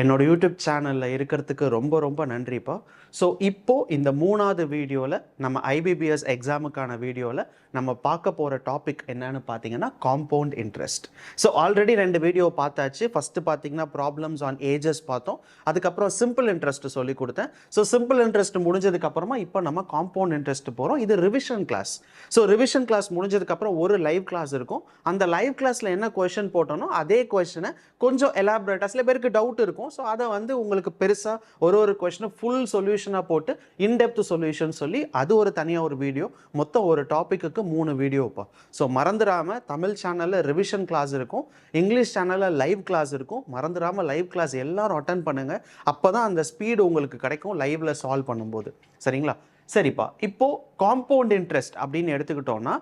என்னோட யூடியூப் சேனலில் இருக்கிறதுக்கு ரொம்ப ரொம்ப நன்றிப்பா. ஸோ இப்போது இந்த 3வது வீடியோவில் நம்ம ஐபிபிஎஸ் எக்ஸாமுக்கான வீடியோவில் நம்ம பார்க்க போகிற டாபிக் என்னன்னு பார்த்தீங்கன்னா compound interest. So already 2 video பார்த்தாச்சு. ஃபஸ்ட்டு பார்த்தீங்கன்னா ப்ராப்ளம்ஸ் ஆன் ஏஜஸ் பார்த்தோம். அதுக்கப்புறம் சிம்பிள் இன்ட்ரெஸ்ட் சொல்லி கொடுத்தேன். ஸோ சிம்பிள் இன்ட்ரெஸ்ட் முடிஞ்சதுக்கப்புறமா இப்போ நம்ம காம்பவுண்ட் இன்ட்ரெஸ்ட் போகிறோம். இது revision class. So revision class முடிஞ்சதுக்கப்புறம் ஒரு லைவ் கிளாஸ் இருக்கும். அந்த லைவ் கிளாஸில் என்ன கொஷின் போட்டோனோ அதே கொஷினை கொஞ்சம் எலாபரேட்டாக சில பேருக்கு டவுட் இருக்கும். ஸோ அதை உங்களுக்கு பெருசாக ஒரு கொஷினை ஃபுல் சொல்யூஷனாக போட்டு இன்டெப்த் சொல்யூஷன் சொல்லி அது தனியாக ஒரு வீடியோ, மொத்தம் ஒரு டாப்பிக்கு 3 வீடியோப்பா. ஸோ மறந்துடாமல் தமிழ் சேனலில் ரிவிஷன் கிளாஸ் இருக்கும், இங்கிலீஷ் சேனலில் லைவ் கிளாஸ் இருக்கும். மறந்துடாமல் லைவ் கிளாஸ் எல்லாரும் அட்டன் பண்ணுங்கள். அப்போ தான் அந்த ஸ்பீடு உங்களுக்கு கிடைக்கும் லைவில் சால்வ் பண்ணும்போது. சரிங்களா? சரிப்பா. இப்போது காம்பவுண்ட் இன்ட்ரெஸ்ட் அப்படின்னு எடுத்துக்கிட்டோன்னா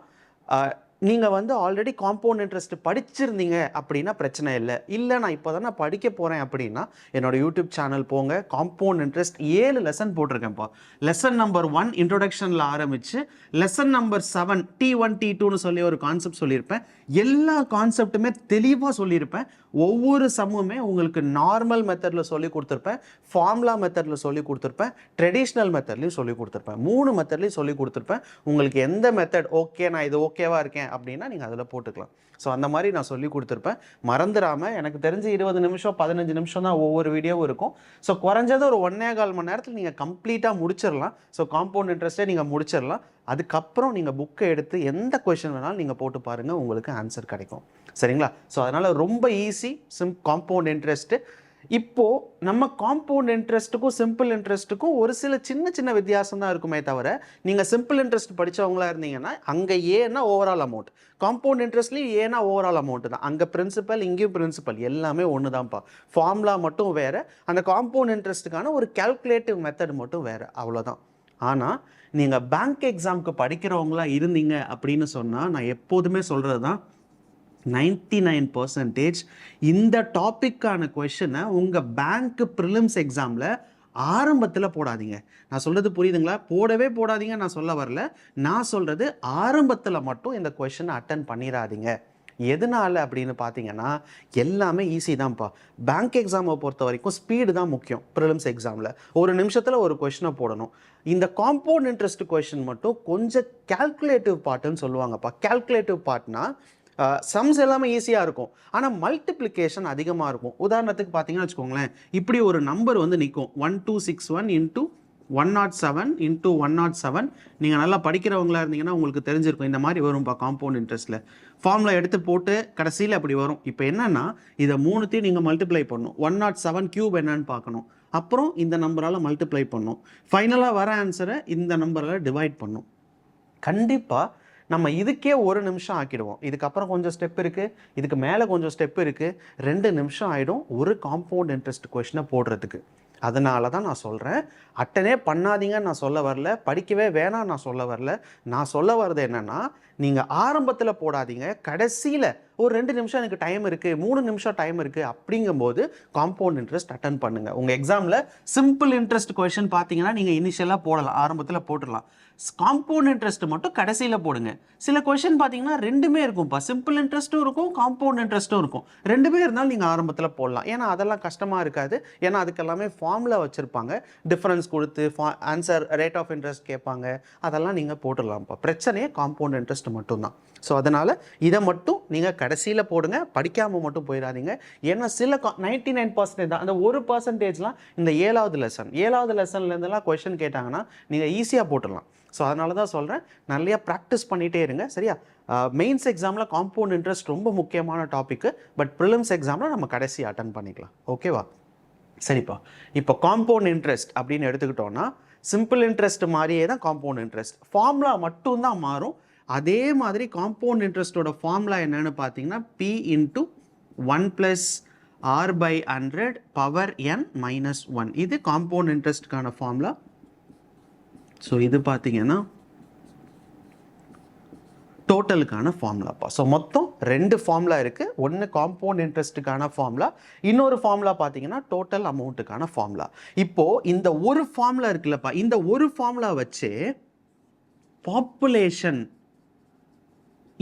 நீங்கள் ஆல்ரெடி காம்பவுண்ட் இன்ட்ரெஸ்ட் படிச்சிருந்தீங்க அப்படின்னா பிரச்சனை இல்லை. நான் இப்போ தான் படிக்க போகிறேன் அப்படின்னா என்னோட யூடியூப் சேனல் போங்க. காம்பவுண்ட் இன்ட்ரெஸ்ட் 7 லெசன் போட்டிருக்கேன்ப்பா. லெசன் நம்பர் 1 இன்ட்ரோடக்ஷனில் ஆரம்பித்து லெசன் நம்பர் 7 T1 T2ன்னு சொல்லி ஒரு கான்செப்ட் சொல்லியிருப்பேன். எல்லா கான்செப்ட்டுமே தெளிவாக சொல்லியிருப்பேன். ஒவ்வொரு சம்முமே உங்களுக்கு நார்மல் மெத்தடில் சொல்லி கொடுத்துருப்பேன், ஃபார்முலா மெத்தடில் சொல்லி கொடுத்துருப்பேன், ட்ரெடிஷ்னல் மெத்தட்லையும் சொல்லி கொடுத்துருப்பேன். 3 மெத்தட்லையும் சொல்லி கொடுத்துருப்பேன். உங்களுக்கு எந்த மெத்தட் ஓகே, நான் இது ஓகேவாக இருக்கேன் அப்படின்னா நீங்கள் அதில் போட்டுக்கலாம். ஸோ அந்த மாதிரி நான் சொல்லி கொடுத்துருப்பேன். மறந்துடாமல், எனக்கு தெரிஞ்சு 20 நிமிஷம் 15 நிமிஷம் தான் ஒவ்வொரு வீடியோவும் இருக்கும். ஸோ குறைஞ்சது ஒரு 1.25 மணி நேரத்தில் நீங்கள் கம்ப்ளீட்டாக முடிச்சிடலாம். ஸோ காம்பவுண்ட் இன்ட்ரெஸ்ட்டே நீங்கள் முடிச்சிடலாம். அதுக்கப்புறம் நீங்கள் புக்கை எடுத்து எந்த கொஷின் வேணாலும் நீங்கள் போட்டு பாருங்கள், உங்களுக்கு ஆன்சர் கிடைக்கும். சரிங்களா? ஸோ அதனால் ரொம்ப ஈஸி காம்பவுண்ட் இன்ட்ரெஸ்ட்டு. இப்போது நம்ம காம்பவுண்ட் இன்ட்ரெஸ்ட்டுக்கும் சிம்பிள் இன்ட்ரெஸ்ட்டுக்கும் ஒரு சில சின்ன வித்தியாசம் தான் இருக்குமே தவிர, நீங்கள் சிம்பிள் இன்ட்ரெஸ்ட் படித்தவங்களா இருந்தீங்கன்னா அங்கே ஏன்னா ஓவரால் அமௌண்ட், காம்பவுண்ட் இன்ட்ரெஸ்ட்லேயும் ஏன்னா ஓவரால் அமௌண்ட் தான். அங்கே பிரின்சிபல், இங்கேயும் பிரின்சிபல், எல்லாமே ஒன்று தான்ப்பா. ஃபார்முலா மட்டும் வேறு, அந்த காம்பவுண்ட் இன்ட்ரெஸ்ட்டுக்கான ஒரு கால்குலேட்டிவ் மெத்தட் மட்டும் வேறு, அவ்வளோதான். ஆனால் நீங்கள் பேங்க் எக்ஸாமுக்கு படிக்கிறவங்களா இருந்தீங்க அப்படின்னு சொன்னால் நான் எப்போதுமே சொல்கிறது தான், 99% இந்த டாப்பிக்கான கொஷனை உங்கள் பேங்க் ப்ரிலிம்ஸ் எக்ஸாமில் ஆரம்பத்தில் போடாதீங்க. நான் சொல்கிறது புரியுதுங்களா? போடவே போடாதீங்க நான் சொல்ல வரல. நான் சொல்கிறது ஆரம்பத்தில் மட்டும் இந்த கொஷனை அட்டன் பண்ணிடாதீங்க. எதனால் அப்படின்னு பார்த்தீங்கன்னா எல்லாமே ஈஸி தான்ப்பா. பேங்க் எக்ஸாமை பொறுத்த வரைக்கும் ஸ்பீடு தான் முக்கியம். ப்ரிலிம்ஸ் எக்ஸாமில் ஒரு நிமிஷத்தில் ஒரு கொஷினை போடணும். இந்த காம்பவுண்ட் இன்ட்ரெஸ்ட் கொஷின் மட்டும் கொஞ்சம் கால்குலேட்டிவ் பார்ட்டுன்னு சொல்லுவாங்கப்பா. கால்குலேட்டிவ் பார்ட்னா சம்ஸ் எல்லாமே ஈஸியாக இருக்கும், ஆனால் மல்டிப்ளிகேஷன் அதிகமாக இருக்கும். உதாரணத்துக்கு பார்த்தீங்கன்னா வச்சுக்கோங்களேன், இப்படி ஒரு நம்பர் நிற்கும் 1261 இன்ட்டு 107 இன்ட்டு 107. நீங்கள் நல்லா படிக்கிறவங்களா இருந்தீங்கன்னா உங்களுக்கு தெரிஞ்சிருக்கும். இந்த மாதிரி வரும்ப்பா காம்பவுண்ட் இன்ட்ரெஸ்ட்டில். ஃபார்முலா எடுத்து போட்டு கடைசியில் அப்படி வரும். இப்போ என்னென்னா இதை 3த்தையும் நீங்கள் மல்டிப்ளை பண்ணணும். 107 கியூப் என்னன்னு பார்க்கணும், அப்புறம் இந்த நம்பரால் மல்டிப்ளை பண்ணணும், ஃபைனலாக வர ஆன்சரை இந்த நம்பரால் டிவைட் பண்ணணும். கண்டிப்பாக நம்ம இதுக்கே 1 நிமிஷம் ஆக்கிடுவோம். இதுக்கப்புறம் கொஞ்சம் ஸ்டெப் இருக்குது, இதுக்கு மேலே கொஞ்சம் ஸ்டெப் இருக்குது. 2 நிமிஷம் ஆகிடும் ஒரு காம்பவுண்ட் இன்ட்ரெஸ்ட் கொஷினை போடுறதுக்கு. அதனால தான் நான் சொல்கிறேன், அட்டனே பண்ணாதீங்கன்னு நான் சொல்ல வரல, படிக்கவே வேணாம் நான் சொல்ல வரல. நான் சொல்ல வர்றது என்னென்னா, நீங்கள் ஆரம்பத்தில் போடாதீங்க, கடைசியில் ஒரு 2 நிமிஷம் எனக்கு டைம் இருக்குது, 3 நிமிஷம் டைம் இருக்குது அப்படிங்கும்போது காம்பவுண்ட் இன்ட்ரெஸ்ட் அட்டன் பண்ணுங்கள். உங்கள் எக்ஸாமில் சிம்பிள் இன்ட்ரெஸ்ட் கொஷின் பார்த்தீங்கன்னா நீங்கள் இனிஷியலாக போடலாம், ஆரம்பத்தில் போட்டுடலாம். காம்பவுண்ட் இன்ட்ரெஸ்ட் மட்டும் கடைசியில் போடுங்க. சில கொஷின் பார்த்தீங்கன்னா 2மே இருக்கும்ப்பா, சிம்பிள் இன்ட்ரெஸ்ட்டும் இருக்கும், காம்பவுண்ட் இன்ட்ரெஸ்ட்டும் இருக்கும். 2மே இருந்தாலும் நீங்கள் ஆரம்பத்தில் போடலாம். ஏன்னா அதெல்லாம் கஷ்டமாக இருக்காது. ஏன்னா அதுக்கெல்லாமே ஃபார்முலா வச்சுருப்பாங்க, டிஃப்ரென்ஸ் கொடுத்து ஆன்சர் ரேட் ஆஃப் இன்ட்ரெஸ்ட் கேட்பாங்க. அதெல்லாம் நீங்கள் போட்டுடலாம்ப்பா. பிரச்சனையே காம்பவுண்ட் இன்ட்ரெஸ்ட் மட்டும்தான். ஸோ அதனால் இதை மட்டும் நீங்கள் கடைசியில் போடுங்க, படிக்காமல் மட்டும் போயிடாதீங்க. ஏன்னா சில 99% தான், அந்த 1%லாம் இந்த 7வது லெசன்லேருந்துலாம் கொஷின் கேட்டாங்கன்னா நீங்கள் ஈஸியாக போட்டுடலாம். ஸோ அதனால தான் சொல்கிறேன், நிறையா ப்ராக்டிஸ் பண்ணிகிட்டே இருங்க. சரியா? மெயின்ஸ் எக்ஸாமில் காம்பவுண்ட் இன்ட்ரெஸ்ட் ரொம்ப முக்கியமான டாப்பிக்கு. பட் ப்ரிலிம்ஸ் எக்ஸாமில் நம்ம கடைசி அட்டன் பண்ணிக்கலாம். ஓகேவா? சரிப்பா. இப்போ காம்பவுண்ட் இன்ட்ரெஸ்ட் அப்படின்னு எடுத்துக்கிட்டோன்னா சிம்பிள் இன்ட்ரெஸ்ட் மாதிரியே தான் காம்பவுண்ட் இன்ட்ரெஸ்ட். ஃபார்முலா மட்டும்தான் மாறும். அதே மாதிரி காம்பவுண்ட் இன்ட்ரெஸ்ட்டோட ஃபார்முலா என்னன்னு பார்த்தீங்கன்னா P into 1 + R/100 power n - 1. இது காம்பவுண்ட் இன்ட்ரெஸ்ட்டுக்கான ஃபார்முலா. ஸோ இது பார்த்தீங்கன்னா டோட்டலுக்கான ஃபார்முலாப்பா. ஸோ மொத்தம் 2 ஃபார்முலா இருக்குது. ஒன்று காம்பவுண்ட் இன்ட்ரெஸ்ட்டுக்கான ஃபார்முலா, இன்னொரு ஃபார்முலா பார்த்தீங்கன்னா டோட்டல் அமௌண்ட்டுக்கான ஃபார்முலா. இப்போது இந்த ஒரு ஃபார்முலா இருக்குல்லப்பா, இந்த ஒரு ஃபார்முலா வச்சு பாப்புலேஷன்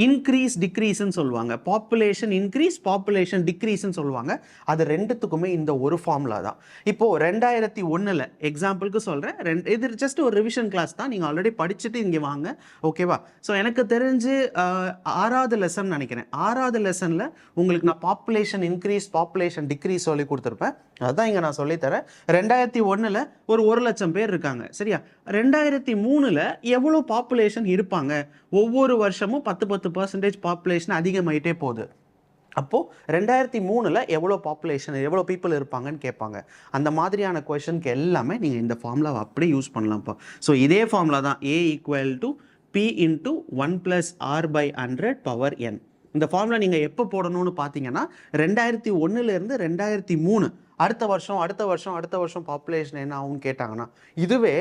இன்க்ரீஸ் டிக்ரீஸ்ன்னு சொல்லுவாங்க, பாப்புலேஷன் இன்க்ரீஸ் பாப்புலேஷன் டிக்ரீஸ்ன்னு சொல்லுவாங்க. அது ரெண்டுத்துக்குமே இந்த ஒரு ஃபார்முலா தான். இப்போது 2001 எக்ஸாம்பிளுக்கு சொல்கிறேன், இது ஜஸ்ட் ஒரு ரிவிஷன் கிளாஸ் தான், நீங்கள் ஆல்ரெடி படிச்சுட்டு இங்கே வாங்க, ஓகேவா? ஸோ எனக்கு தெரிஞ்சு 6வது லெசன் நினைக்கிறேன், 6வது லெசனில் உங்களுக்கு நான் பாப்புலேஷன் இன்க்ரீஸ் பாப்புலேஷன் டிக்ரீஸ் சொல்லி கொடுத்துருப்பேன். அதுதான் இங்கே நான் சொல்லித்தரேன். 2001 ஒரு 1,00,000 பேர் இருக்காங்க, சரியா? 2003 எவ்வளோ பாப்புலேஷன் இருப்பாங்க? ஒவ்வொரு வருஷமும் 10% பாப்புலேஷன் அதிகமாயிட்டே போகுது. அப்போது 2003 எவ்வளோ பாப்புலேஷன், எவ்வளோ பீப்புள் இருப்பாங்கன்னு கேட்பாங்க. அந்த மாதிரியான கொஷனுக்கு எல்லாமே நீங்கள் இந்த ஃபார்முலாவை அப்படியே யூஸ் பண்ணலாம்ப்பா. ஸோ இதே ஃபார்முலா தான், A = P × 1 + R/100 power n. இந்த ஃபார்முலா நீங்கள் எப்போ போடணும்னு பார்த்தீங்கன்னா 2001 2003 அடுத்த வருஷம் பாப்புலேஷன் என்ன ஆகும்னு கேட்டாங்கன்னா, இதுவே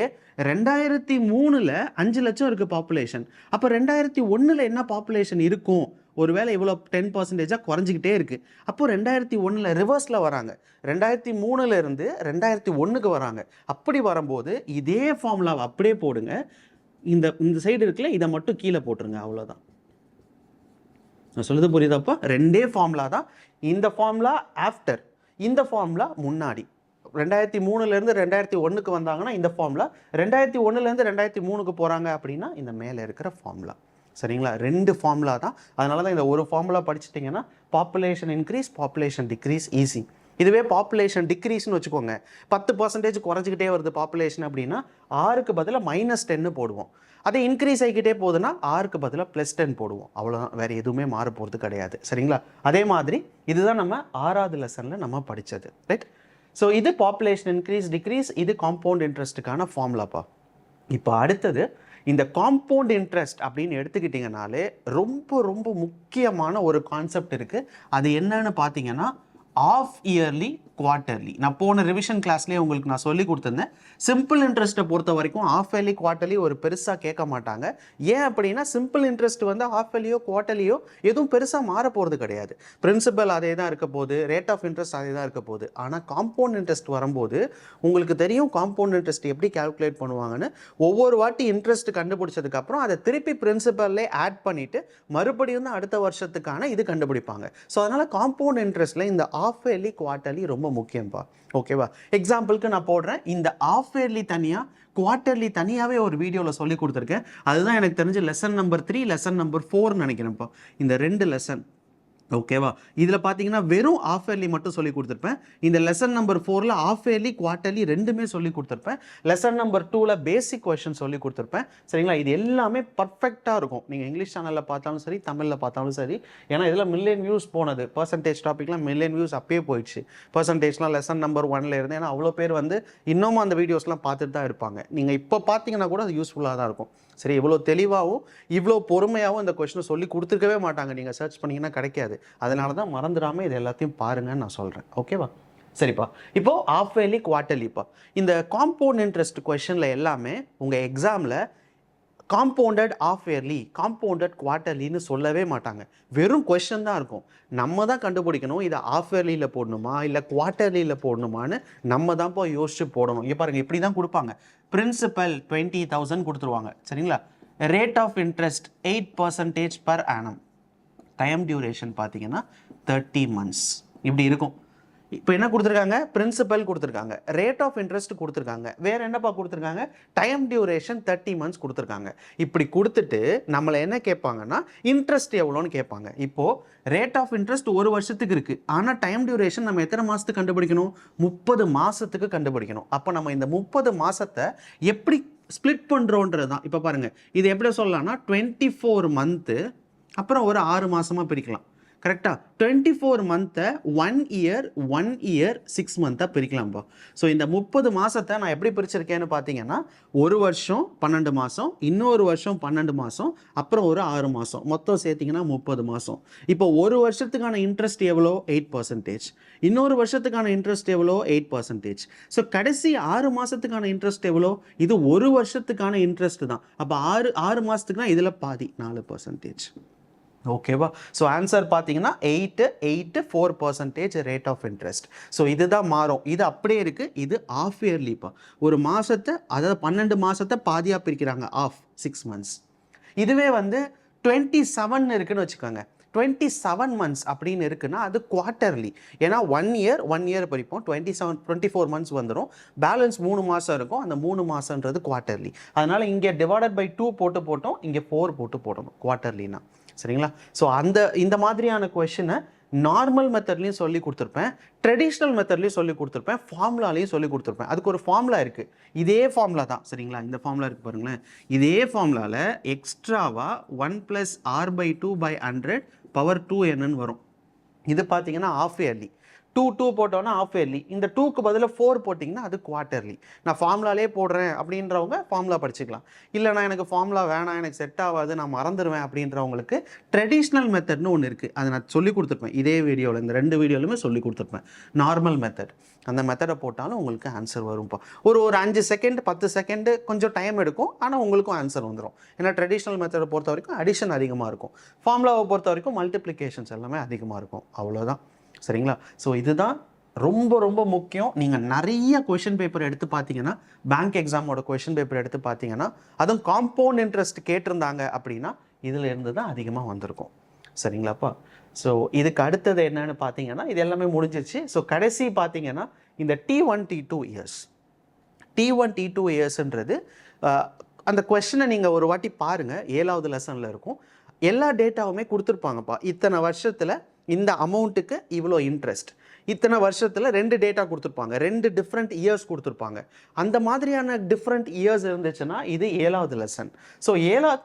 2003 5 லட்சம் இருக்குது பாப்புலேஷன். அப்போ 2001 என்ன பாப்புலேஷன் இருக்கும்? ஒருவேளை இவ்வளோ 10% குறைஞ்சிக்கிட்டே இருக்குது. அப்போது 2001 ரிவர்ஸில் வராங்க, 2003 2001க்கு வராங்க. அப்படி வரும்போது இதே ஃபார்முலாவை அப்படியே போடுங்க. இந்த சைடு இருக்குல்ல, இதை மட்டும் கீழே போட்டுருங்க, அவ்வளோதான். நான் சொல்லுறது புரியுதாப்பா? ரெண்டே ஃபார்முலா தான். இந்த ஃபார்முலா ஆஃப்டர், இந்த ஃபார்முலா முன்னாடி. 2003 2001க்கு வந்தாங்கன்னா இந்த ஃபார்முலா, 2001 2003க்கு போகிறாங்க அப்படின்னா இந்த மேலே இருக்கிற ஃபார்முலா. சரிங்களா? ரெண்டு ஃபார்முலா தான். அதனால தான் இந்த ஒரு ஃபார்முலா படிச்சுட்டிங்கன்னா population increase population decrease easy. இதுவே பாப்புலேஷன் டிக்ரீஸ்னு வச்சுக்கோங்க, 10% குறைஞ்சிக்கிட்டே வருது பாப்புலேஷன் அப்படின்னா 6க்கு பதிலாக -10 போடுவோம். அதே இன்க்ரீஸ் ஆகிக்கிட்டே போகுதுன்னா 6க்கு பதிலாக +10 போடுவோம். அவ்வளோதான், வேறு எதுவுமே மாற போகிறது கிடையாது. சரிங்களா? அதே மாதிரி இதுதான் நம்ம 6வது லெசனில் நம்ம படித்தது, ரைட்? ஸோ இது பாப்புலேஷன் இன்க்ரீஸ் டிக்ரீஸ், இது காம்பவுண்ட் இன்ட்ரெஸ்ட்டுக்கான ஃபார்முலாப்பா. இப்போ அடுத்தது இந்த காம்பவுண்ட் இன்ட்ரெஸ்ட் அப்படின்னு எடுத்துக்கிட்டிங்கனாலே ரொம்ப ரொம்ப முக்கியமான ஒரு கான்செப்ட் இருக்குது. அது என்னன்னு பார்த்தீங்கன்னா ஆஃப் இயர்லி குவார்ட்டர்லி. நான் போன ரிவிஷன் கிளாஸ்லேயே உங்களுக்கு நான் சொல்லி கொடுத்துருந்தேன். சிம்பிள் இன்ட்ரெஸ்ட்டை பொறுத்த வரைக்கும் ஆஃப் இயர்லி குவார்ட்டர்லி ஒரு பெருசாக கேட்க மாட்டாங்க. ஏன் அப்படின்னா சிம்பிள் இன்ட்ரெஸ்ட் வந்து ஆஃப் இயர்லியோ குவார்ட்டர்லியோ எதுவும் பெருசாக மாற போகிறது கிடையாது. பிரின்சிபல் அதே தான் இருக்க போகுது, ரேட் ஆஃப் இன்ட்ரெஸ்ட் அதே தான் இருக்க போகுது. ஆனால் காம்பவுண்ட் இன்ட்ரெஸ்ட் வரும்போது உங்களுக்கு தெரியும் காம்பவுண்ட் இன்ட்ரெஸ்ட் எப்படி கால்குலேட் பண்ணுவாங்கன்னு. ஒவ்வொரு வாட்டி இன்ட்ரெஸ்ட் கண்டுபிடிச்சதுக்கப்புறம் அதை திருப்பி பிரின்சிபல்லே ஆட் பண்ணிவிட்டு மறுபடியும் தான் அடுத்த வருஷத்துக்கான இது கண்டுபிடிப்பாங்க. ஸோ அதனால் காம்பவுண்ட் இன்ட்ரெஸ்ட்டில் இந்த ஆஃப் இயர்லி குவார்ட்டர்லி ரொம்ப முக்கியம்பா, ஓகேவா? எக்ஸாம்பிளுக்கு நான் போடுறேன், இந்த ஆஃப் இயர்லி தனியாக குவார்ட்டர்லி தனியாகவே ஒரு வீடியோவில் சொல்லி கொடுத்துருக்கேன். அதுதான் எனக்கு தெரிஞ்சு லெசன் நம்பர் 3 லெசன் நம்பர் 4 நினைக்கிறேன்ப்பா, இந்த 2 லெசன், ஓகேவா? இதில் பார்த்தீங்கன்னா வெறும் ஆஃப் இயர்லி மட்டும் சொல்லி கொடுத்துருப்பேன். இந்த லெசன் நம்பர் 4ல் ஆஃப் இயர்லி குவார்ட்டர்லி ரெண்டுமே சொல்லி கொடுத்துருப்பேன். லெசன் நம்பர் 2ல் பேசிக் கொஷின் சொல்லி கொடுத்துருப்பேன். சரிங்களா? இது எல்லாமே பர்ஃபெக்டாக இருக்கும். நீங்கள் இங்கிலீஷ் சேனலில் பார்த்தாலும் சரி, தமிழில் பார்த்தாலும் சரி. ஏன்னா இதில் மில்லியன் வியூஸ் போனது, பர்சன்டேஜ் டாப்பிக்லாம் மில்லியன் வியூஸ் அப்பயே போயிடுச்சு. பர்சன்டேஜ்லாம் லெசன் நம்பர் 1ல் இருந்து, ஏன்னா அவ்வளோ பேர் வந்து இன்னமும் அந்த வீடியோஸ்லாம் பார்த்துட்டு தான் இருப்பாங்க. நீங்கள் இப்போ பார்த்தீங்கன்னா கூட அது யூஸ்ஃபுல்லாக தான் இருக்கும். சரி, இவ்வளோ தெளிவாகவும் இவ்வளோ பொறுமையாகவும் இந்த கொஸ்டினை சொல்லி கொடுத்துருக்கவே மாட்டாங்க. நீங்கள் சர்ச் பண்ணிங்கன்னா கிடைக்காது. அதனால தான் மறந்துடாமல் இது எல்லாத்தையும் பாருங்கன்னு நான் சொல்கிறேன், ஓகேவா? சரிப்பா. இப்போது ஆஃப் இயர்லி குவார்ட்டர்லிப்பா, இந்த காம்பவுண்ட் இன்ட்ரெஸ்ட் கொஷனில் எல்லாமே உங்கள் எக்ஸாமில் காம்பவுண்டட் ஆஃப் இயர்லி காம்பவுண்டட் குவார்ட்டர்லின்னு சொல்லவே மாட்டாங்க. வெறும் கொஷன் தான் இருக்கும். நம்ம தான் கண்டுபிடிக்கணும் இதை ஆஃப் இயர்லியில் போடணுமா இல்லை குவார்ட்டர்லியில் போடணுமான்னு நம்ம தான் போய் யோசிச்சு போடணும். இங்கே பாருங்கள், இப்படி தான் கொடுப்பாங்க. பிரின்சிபல் 20,000 கொடுத்துருவாங்க, சரிங்களா? Rate of interest 8% per annum. Time duration பார்த்தீங்கன்னா 30 months இப்படி இருக்கும். இப்போ என்ன கொடுத்துருக்காங்க? பிரின்சிபல் கொடுத்துருக்காங்க, ரேட் ஆஃப் இன்ட்ரெஸ்ட் கொடுத்துருக்காங்க, வேறு என்னப்பா கொடுத்துருக்காங்க? டைம் டியூரேஷன் 30 months கொடுத்துருக்காங்க. இப்படி கொடுத்துட்டு நம்மளை என்ன கேட்பாங்கன்னா இன்ட்ரெஸ்ட் எவ்வளோன்னு கேட்பாங்க. இப்போது ரேட் ஆஃப் இன்ட்ரெஸ்ட் ஒரு வருஷத்துக்கு இருக்குது, ஆனால் டைம் டியூரேஷன் நம்ம எத்தனை மாதத்துக்கு கண்டுபிடிக்கணும்? 30 மாதத்துக்கு கண்டுபிடிக்கணும். அப்போ நம்ம இந்த 30 மாதத்தை எப்படி ஸ்ப்ளிட் பண்ணுறோன்றது தான். இப்போ பாருங்கள், இது எப்படி சொல்லலாம்னா 24 month அப்புறம் ஒரு 6 மாதமாக பிரிக்கலாம், கரெக்டாக? 24 month 1 year 6 month பிரிக்கலாம்ப்பா. ஸோ இந்த 30 மாதத்தை நான் எப்படி பிரிச்சிருக்கேன்னு பார்த்தீங்கன்னா, ஒரு வருஷம் 12 மாதம், இன்னொரு வருஷம் 12 மாதம், அப்புறம் ஒரு 6 மாதம், மொத்தம் சேர்த்திங்கன்னா 30 மாதம். இப்போ ஒரு வருஷத்துக்கான இன்ட்ரெஸ்ட் எவ்வளோ? 8%. இன்னொரு வருஷத்துக்கான இன்ட்ரெஸ்ட் எவ்வளோ? 8%. ஸோ கடைசி 6 மாதத்துக்கான இன்ட்ரெஸ்ட் எவ்வளோ? இது ஒரு வருஷத்துக்கான இன்ட்ரெஸ்ட் தான். அப்போ 6 மாதத்துக்குனா இதில் பாதி 4%, ஓகேவா? ஸோ ஆன்சர் பார்த்தீங்கன்னா 4% ரேட் ஆஃப் இன்ட்ரெஸ்ட். ஸோ இதுதான் மாறும், இது அப்படியே இருக்குது. இது ஆஃப் இயர்லிப்பா, ஒரு மாதத்தை, அதாவது 12 மாதத்தை பாதியாக பிரிக்கிறாங்க, ஆஃப் 6 months. இதுவே வந்து 27 இருக்குன்னு வச்சுக்கோங்க. 27 மந்த்ஸ் அப்படின்னு இருக்குன்னா அது குவார்ட்டர்லி. ஏன்னா 1 இயர் படிப்போம், 24 மந்த்ஸ் வந்துடும். பேலன்ஸ் 3 மாதம் இருக்கும். அந்த 3 மாதம்ன்றது குவார்ட்டர்லி. அதனால் இங்கே டிவைடட் பை 2 போட்டோம், இங்கே 4 போடணும் குவார்ட்டர்லினா. சரிங்களா? ஸோ இந்த மாதிரியான கொஷினை நார்மல் மெத்தட்லையும் சொல்லி கொடுத்துருப்பேன், ட்ரெடிஷ்னல் மெத்தட்லையும் சொல்லி கொடுத்துருப்பேன், ஃபார்முலாலையும் சொல்லி கொடுத்துருப்பேன். அதுக்கு ஒரு ஃபார்முலா இருக்குது. இதே ஃபார்முலா தான். சரிங்களா? இந்த ஃபார்முலா இருக்குது பாருங்களேன். இதே ஃபார்முலாவில் எக்ஸ்ட்ராவாக 1+r/2/100 பவர் 2 என்னன்னு வரும். இது பார்த்தீங்கன்னா ஆஃப் இயர்லி. 2 போட்டோன்னா ஆஃப் இயர்லி. இந்த 2க்கு பதிலாக 4 போட்டிங்கன்னா அது குவார்ட்டர்லி. நான் ஃபார்முலாலே போடுறேன் அப்படின்றவங்க ஃபார்முலா படிச்சுக்கலாம். இல்லைனா எனக்கு ஃபார்முலா வேணாம், எனக்கு செட் ஆகாது, நான் மறந்துடுவேன் அப்படின்றவங்களுக்கு ட்ரெடிஷ்னல் மெத்தட்னு ஒன்று இருக்குது. அதை நான் சொல்லி கொடுத்துருப்பேன் இதே வீடியோவில். இந்த 2 வீடியோலையுமே சொல்லி கொடுத்துருப்பேன். நார்மல் மெத்தட், அந்த மெத்தடை போட்டாலும் உங்களுக்கு ஆன்சர் வரும்ப்பா. ஒரு 5 செகண்ட் 10 செகண்டு கொஞ்சம் டைம் எடுக்கும், ஆனால் உங்களுக்கும் ஆன்சர் வந்துடும். ஏன்னா ட்ரெடிஷ்னல் மெத்தடை பொறுத்த வரைக்கும் அடிஷன் அதிகமாக இருக்கும், ஃபார்முலாவை பொறுத்த வரைக்கும் மல்டிப்ளிகேஷன்ஸ் எல்லாமே அதிகமாக இருக்கும். அவ்வளோதான். சரிங்களா? ஸோ இதுதான் ரொம்ப ரொம்ப முக்கியம். நீங்கள் நிறைய கொஷின் பேப்பர் எடுத்து பார்த்தீங்கன்னா, பேங்க் எக்ஸாமோட கொஷின் பேப்பர் எடுத்து பார்த்தீங்கன்னா, அதுவும் காம்பவுண்ட் இன்ட்ரெஸ்ட் கேட்டிருந்தாங்க அப்படின்னா இதில் இருந்து தான் அதிகமாக வந்திருக்கும். சரிங்களாப்பா? ஸோ இதுக்கு அடுத்தது என்னன்னு பார்த்தீங்கன்னா, இது எல்லாமே முடிஞ்சிருச்சு. ஸோ கடைசி பார்த்தீங்கன்னா இந்த T1 T2 years. T1 T2 இயர்ஸ்ன்றது அந்த கொஸ்டினை நீங்கள் ஒரு வாட்டி பாருங்கள், 7வது லெசனில் இருக்கும். எல்லா டேட்டாவுமே கொடுத்துருப்பாங்கப்பா. இத்தனை வருஷத்தில் இந்த அமௌண்ட்டுக்கு இவ்வளோ இன்ட்ரெஸ்ட், இத்தனை வருஷத்தில் 2 டேட்டா கொடுத்துருப்பாங்க, 2 டிஃப்ரெண்ட் இயர்ஸ் கொடுத்துருப்பாங்க. அந்த மாதிரியான டிஃப்ரெண்ட் இயர்ஸ் இருந்துச்சுன்னா இது 7வது லெசன். ஸோ 7வது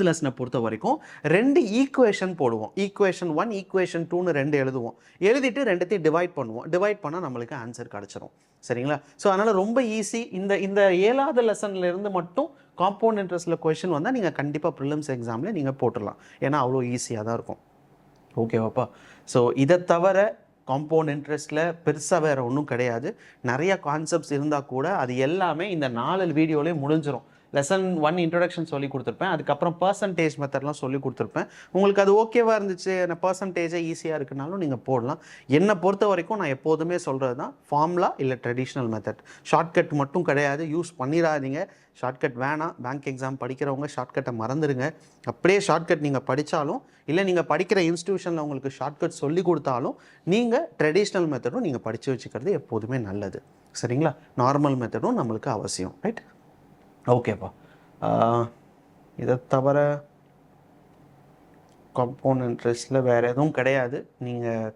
லெசனை பொறுத்த வரைக்கும் 2 ஈக்குவேஷன் போடுவோம். ஈக்குவேஷன் 1, ஈக்குவேஷன் 2ன்னு 2 எழுதுவோம். எழுதிட்டு 2த்தையும் டிவைட் பண்ணுவோம். டிவைட் பண்ணால் நம்மளுக்கு ஆன்சர் கிடச்சிரும். சரிங்களா? ஸோ அதனால் ரொம்ப ஈஸி. இந்த 7வது லெசன்லேருந்து மட்டும் காம்பவுண்ட் இன்ட்ரெஸ்ட்டில் கொஷின் வந்தால் நீங்கள் கண்டிப்பாக ப்ரிலிம்ஸ் எக்ஸாமில் நீங்கள் போட்டுடலாம். ஏன்னா அவ்வளோ ஈஸியாக தான் இருக்கும். ஓகேவாப்பா? ஸோ இதை தவிர காம்பவுண்ட் இன்ட்ரெஸ்ட்டில் பெருசாக வேறு ஒன்றும் கிடையாது. நிறையா கான்செப்ட்ஸ் இருந்தால் கூட அது எல்லாமே இந்த 4 வீடியோலேயே முடிஞ்சிடும். லெசன் 1 இன்ட்ரொடக்ஷன் சொல்லி கொடுத்துருப்பேன், அதுக்கப்புறம் பர்சன்டேஜ் மெத்தட்லாம் சொல்லி கொடுத்துருப்பேன். உங்களுக்கு அது ஓகேவாக இருந்துச்சு, எனக்கு பர்சன்டேஜே ஈஸியாக இருக்குனாலும் நீங்கள் போடலாம். என்னை பொறுத்த வரைக்கும் நான் எப்போதுமே சொல்கிறது தான், ஃபார்முலா இல்லை ட்ரெடிஷ்னல் மெத்தட். ஷார்ட்கட் மட்டும் கிடையாது, யூஸ் பண்ணிடாதீங்க. ஷார்ட்கட் வேணாம். பேங்க் எக்ஸாம் படிக்கிறவங்க ஷார்ட்கட்டை மறந்துடுங்க. அப்படியே ஷார்ட்கட் நீங்கள் படித்தாலும், இல்லை நீங்கள் படிக்கிற இன்ஸ்டியூஷனில் உங்களுக்கு ஷார்ட்கட் சொல்லி கொடுத்தாலும், நீங்கள் ட்ரெடிஷ்னல் மெத்தடும் நீங்கள் படித்து வச்சுக்கிறது எப்போதுமே நல்லது. சரிங்களா? நார்மல் மெத்தடும் நம்மளுக்கு அவசியம். ரைட்? ஓகேப்பா. இதை தவிர காம்பவுண்ட் இன்ட்ரெஸ்ட்டில் வேறு எதுவும் கிடையாது. நீங்கள்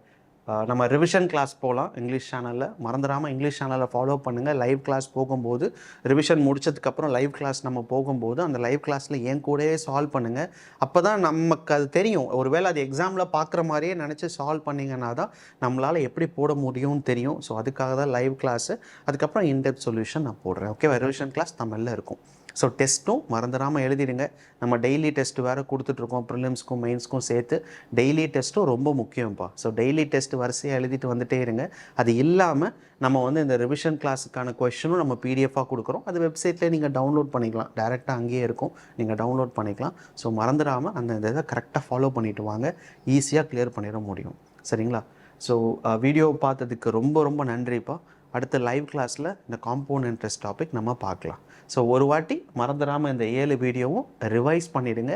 நம்ம ரிவிஷன் கிளாஸ் போகலாம் இங்கிலீஷ் சேனலில். மறந்துடாமல் இங்கிலீஷ் சேனலை ஃபாலோ பண்ணுங்கள். லைவ் கிளாஸ் போகும்போது, ரிவிஷன் முடிச்சதுக்கப்புறம் லைவ் கிளாஸ் நம்ம போகும்போது அந்த லைவ் கிளாஸில் என் கூடவே சால்வ் பண்ணுங்கள். அப்போ தான் நமக்கு அது தெரியும். ஒருவேளை அது எக்ஸாமில் பார்க்குற மாதிரியே நினச்சி சால்வ் பண்ணிங்கன்னா தான் நம்மளால் எப்படி போட முடியும்னு தெரியும். ஸோ அதுக்காக தான் லைவ் கிளாஸு. அதுக்கப்புறம் இன்டெப்த் சொல்யூஷன் நான் போடுறேன். ஓகேவா? ரிவிஷன் கிளாஸ் தமிழில் இருக்கும். ஸோ டெஸ்ட்டும் மறந்துடாமல் எழுதிடுங்க. நம்ம டெய்லி டெஸ்ட் வேறு கொடுத்துட்ருக்கோம், ப்ரிலிம்ஸ்க்கும் மெயின்ஸ்க்கும் சேர்த்து. டெய்லி டெஸ்ட்டும் ரொம்ப முக்கியம்ப்பா. ஸோ டெய்லி டெஸ்ட் வரிசையாக எழுதிட்டு வந்துட்டே இருங்க. அது இல்லாமல் நம்ம இந்த ரிவிஷன் கிளாஸுக்கான கொஷனும் நம்ம பிடிஎஃபாக கொடுக்குறோம். அது வெப்சைட்லேயே நீங்கள் டவுன்லோட் பண்ணிக்கலாம். டேரெக்டாக அங்கேயே இருக்கும், நீங்கள் டவுன்லோட் பண்ணிக்கலாம். ஸோ மறந்துடாமல் அந்த இதை கரெக்டாக ஃபாலோ பண்ணிவிட்டு வாங்க, ஈஸியாக கிளியர் பண்ணிட முடியும். சரிங்களா? ஸோ வீடியோ பார்த்ததுக்கு ரொம்ப ரொம்ப நன்றிப்பா. அடுத்த லைவ் கிளாஸில் இந்த காம்பவுண்ட் இன்ட்ரெஸ்ட் டாபிக் நம்ம பார்க்கலாம். ஸோ ஒரு வாட்டி மறந்துடாமல் இந்த 7 வீடியோவும் ரிவைஸ் பண்ணிவிடுங்க.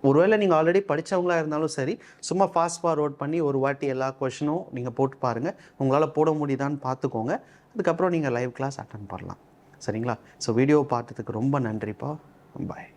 ஒருவேளை நீங்கள் ஆல்ரெடி படித்தவங்களா இருந்தாலும் சரி, சும்மா ஃபாஸ்ட் ஃபார்வர்ட் பண்ணி ஒரு வாட்டி எல்லா கொஷினும் நீங்கள் போட்டு பாருங்கள். உங்களால் போட முடியுதான்னு பார்த்துக்கோங்க. அதுக்கப்புறம் நீங்கள் லைவ் கிளாஸ் அட்டன் பண்ணலாம். சரிங்களா? ஸோ வீடியோ பார்த்ததுக்கு ரொம்ப நன்றிப்பா. பாய்.